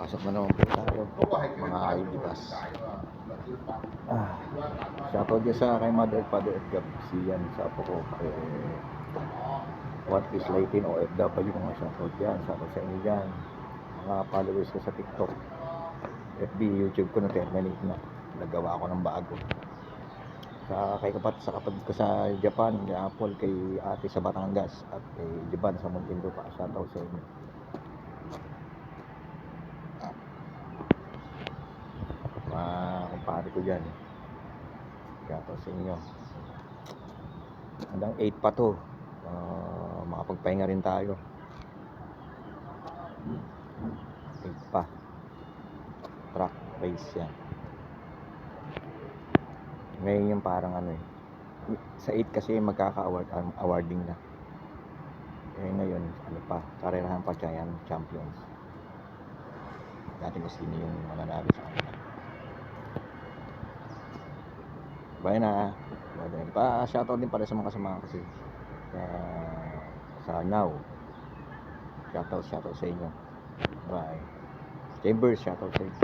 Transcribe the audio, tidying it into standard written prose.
Pasok na naman po tayo, mga Ibigas. Shoutout dyan sa kay Mother Father at Gabsiyan sa apo ko. What is Latin OFW, mga shoutout dyan. Shoutout sa inyo dyan. Mga followers ko sa TikTok, FB, YouTube ko na terminate na. Nagawa ako ng bago. Sa kapatid ko sa Japan, kay Apple, kay ate sa Batangas, at kay Japan sa Muntinlupa. Shoutout sa inyo. Mga kumpare ko dyan, shoutout sa inyo. Hanggang 8 pa to, makapagpahinga rin tayo. 8 pa, track race yan. Ngayon yung parang sa 8 kasi magkaka-awarding na. Ngayon pa, karerahan pa Giant Champions. Dati kasi sino yung mananalo sa kanila. Bye na. Shoutout din para sa mga kasama kasi sa Now. Shoutout sa inyo. Bye. Chambers, shoutout sa inyo.